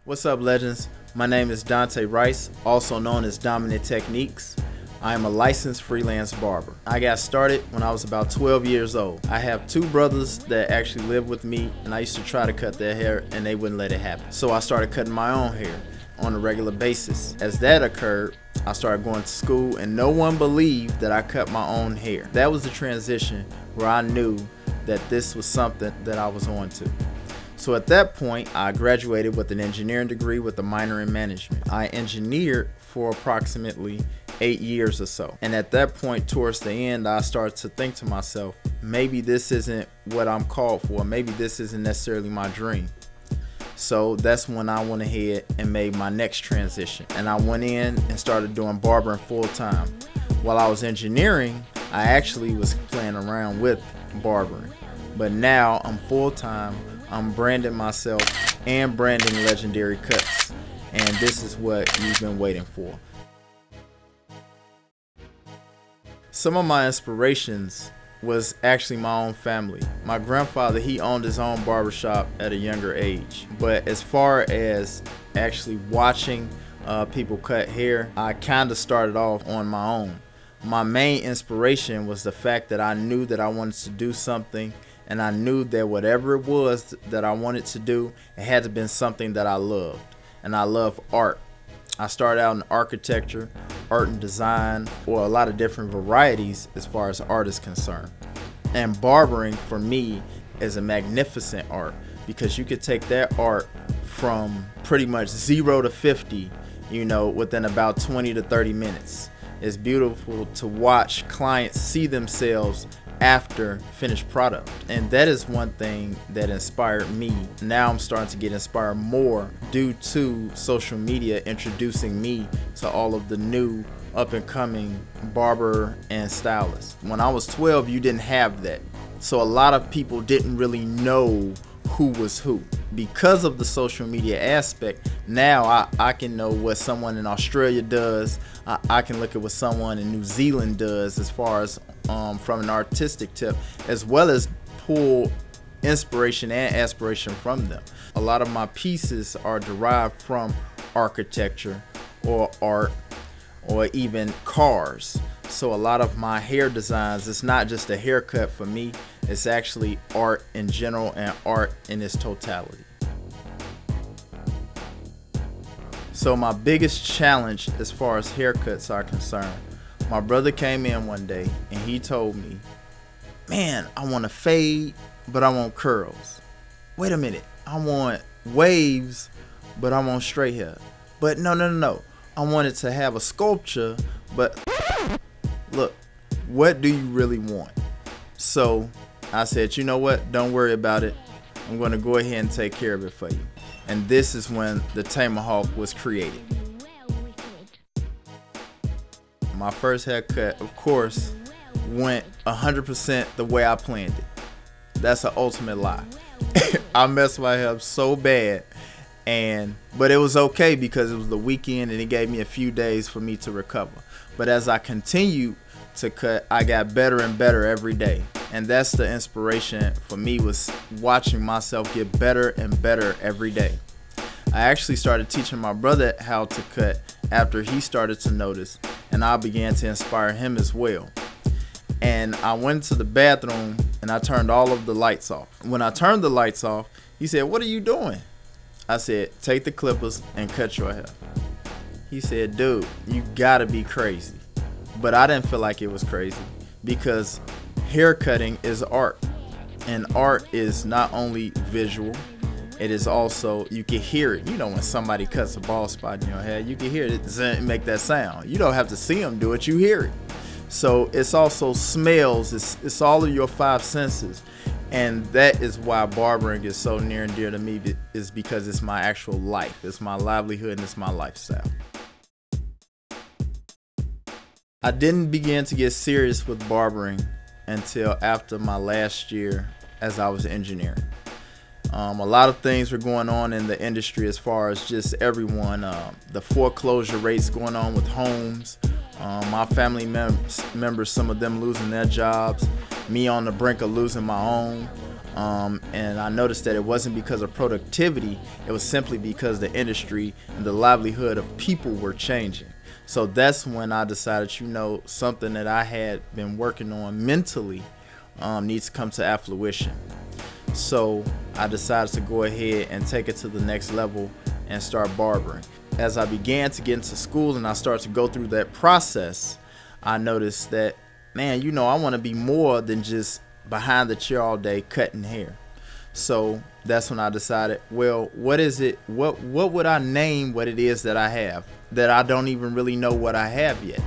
What's up, legends? My name is Donta Rice, also known as Dominant Techniques. I am a licensed freelance barber. I got started when I was about 12 years old. I have two brothers that actually live with me, and I used to try to cut their hair and they wouldn't let it happen. So I started cutting my own hair on a regular basis. As that occurred, I started going to school and no one believed that I cut my own hair. That was the transition where I knew that this was something that I was on to. So at that point, I graduated with an engineering degree with a minor in management. I engineered for approximately 8 years or so. And at that point, towards the end, I started to think to myself, maybe this isn't what I'm called for. Maybe this isn't necessarily my dream. So that's when I went ahead and made my next transition. And I went in and started doing barbering full time. While I was engineering, I actually was playing around with barbering. But now I'm full time. I'm branding myself and branding Legendary Cuts. And this is what you've been waiting for. Some of my inspirations was actually my own family. My grandfather, he owned his own barbershop at a younger age. But as far as actually watching people cut hair, I kind of started off on my own. My main inspiration was the fact that I knew that I wanted to do something, and I knew that whatever it was that I wanted to do, it had to be something that I loved. And I love art. I started out in architecture, art and design, or a lot of different varieties as far as art is concerned. And barbering for me is a magnificent art, because you could take that art from pretty much 0 to 50, you know, within about 20 to 30 minutes. It's beautiful to watch clients see themselves after finished product, and that is one thing that inspired me. Now I'm starting to get inspired more due to social media introducing me to all of the new up-and-coming barber and stylists. When I was 12, you didn't have that, so a lot of people didn't really know who was who. Because of the social media aspect, now I can know what someone in Australia does. I can look at what someone in New Zealand does as far as from an artistic tip, as well as pull inspiration and aspiration from them. A lot of my pieces are derived from architecture or art or even cars. So a lot of my hair designs, it's not just a haircut for me, it's actually art in general and art in its totality. So my biggest challenge as far as haircuts are concerned, my brother came in one day and he told me, man, I want a fade, but I want curls. Wait a minute, I want waves, but I want straight hair. But no. I wanted to have a sculpture, but look, what do you really want? So I said, you know what? Don't worry about it. I'm going to go ahead and take care of it for you. And this is when the Tomahawk was created. My first haircut, of course, went 100% the way I planned it. That's an ultimate lie. I messed my hair up so bad, but it was okay because it was the weekend and it gave me a few days for me to recover. But as I continued to cut, I got better and better every day. And that's the inspiration for me, was watching myself get better and better every day. I actually started teaching my brother how to cut after he started to notice, and I began to inspire him as well. And I went to the bathroom and I turned all of the lights off. When I turned the lights off, he said, "What are you doing?" I said, "Take the clippers and cut your hair." He said, "Dude, you gotta be crazy." But I didn't feel like it was crazy, because hair cutting is art, and art is not only visual, it is also, you can hear it. You know, when somebody cuts a bald spot in your hair, you can hear it make that sound. You don't have to see them do it, you hear it. So it's also smells, it's all of your 5 senses. And that is why barbering is so near and dear to me, is because it's my actual life. It's my livelihood and it's my lifestyle. I didn't begin to get serious with barbering until after my last year as I was engineering. A lot of things were going on in the industry as far as just everyone, the foreclosure rates going on with homes, my family members, some of them losing their jobs, me on the brink of losing my own. And I noticed that it wasn't because of productivity, it was simply because the industry and the livelihood of people were changing. So that's when I decided, you know, something that I had been working on mentally needs to come to fruition. So I decided to go ahead and take it to the next level and start barbering. As I began to get into school and I started to go through that process, I noticed that, man, you know, I want to be more than just behind the chair all day cutting hair. So that's when I decided, well, what is it, what would I name what it is that I have that I don't even really know what I have yet?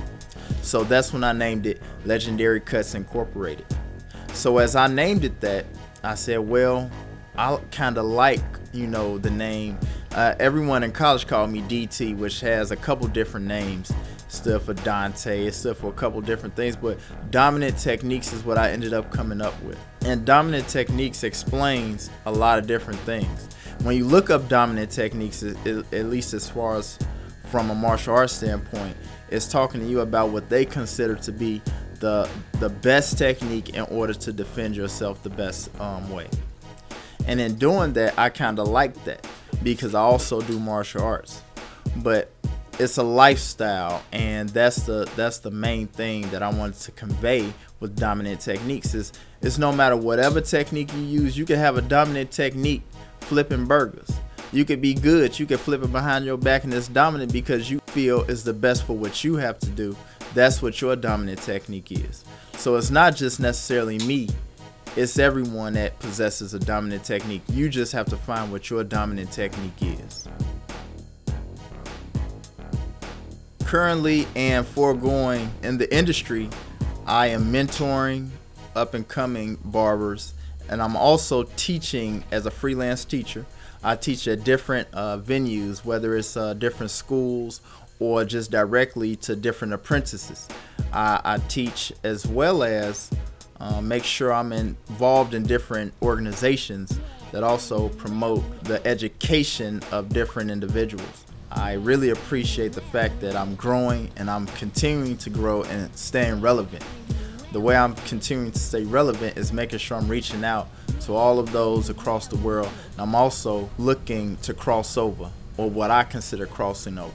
So that's when I named it Legendary Cuts Incorporated. So as I named it that, I said, well, I kind of like, you know, the name. Everyone in college called me DT, which has a couple different names. Stood for Dante, it stood for a couple different things, but Dominant Techniques is what I ended up coming up with. And Dominant Techniques explains a lot of different things. When you look up Dominant Techniques, at least as far as from a martial arts standpoint, it's talking to you about what they consider to be the best technique in order to defend yourself the best way. And in doing that, I kind of like that because I also do martial arts. But it's a lifestyle, and that's the main thing that I wanted to convey with Dominant Techniques is no matter whatever technique you use, you can have a dominant technique flipping burgers. You could be good, you could flip it behind your back, and it's dominant because you feel is the best for what you have to do. That's what your dominant technique is. So it's not just necessarily me, it's everyone that possesses a dominant technique. You just have to find what your dominant technique is. Currently and foregoing in the industry, I am mentoring up and coming barbers, and I'm also teaching as a freelance teacher. I teach at different venues, whether it's different schools or just directly to different apprentices. I teach as well as make sure I'm involved in different organizations that also promote the education of different individuals. I really appreciate the fact that I'm growing and I'm continuing to grow and staying relevant. The way I'm continuing to stay relevant is making sure I'm reaching out to all of those across the world. And I'm also looking to cross over, or what I consider crossing over.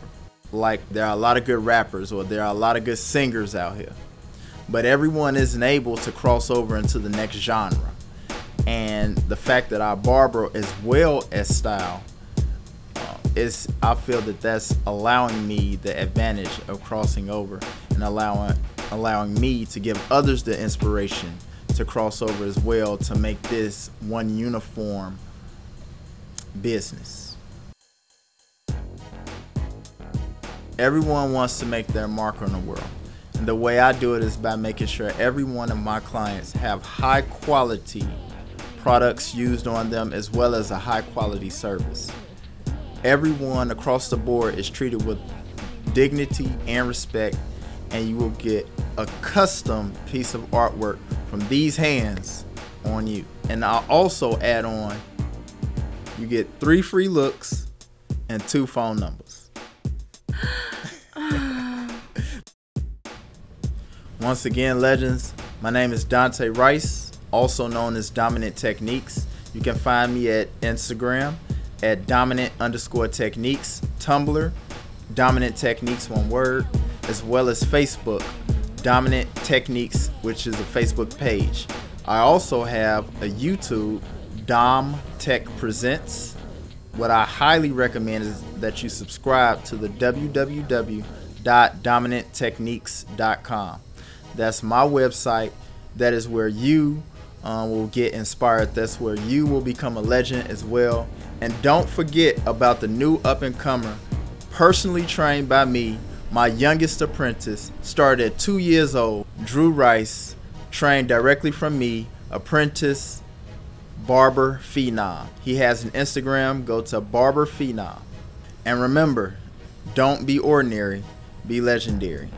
Like, there are a lot of good rappers or there are a lot of good singers out here, but everyone isn't able to cross over into the next genre. And the fact that I barber as well as style, I feel that that's allowing me the advantage of crossing over and allowing me to give others the inspiration to cross over as well, to make this one uniform business. Everyone wants to make their mark on the world, and the way I do it is by making sure every one of my clients have high quality products used on them as well as a high quality service. Everyone across the board is treated with dignity and respect, and you will get a custom piece of artwork from these hands on you. And I'll also add on, you get 3 free looks and 2 phone numbers. Once again, legends, my name is Donta Rice, also known as Dominant Techniques. You can find me at Instagram at dominant_techniques, Tumblr, Dominant Techniques, one word, as well as Facebook, Dominant Techniques, which is a Facebook page. I also have a YouTube, Dom Tech Presents. What I highly recommend is that you subscribe to the www.dominanttechniques.com. That's my website. That is where you will get inspired. That's where you will become a legend as well. And don't forget about the new up-and-comer, personally trained by me. My youngest apprentice started at 2 years old, Donta Rice, trained directly from me, apprentice Barber Phenom. He has an Instagram, go to Barber Phenom. And remember, don't be ordinary, be legendary.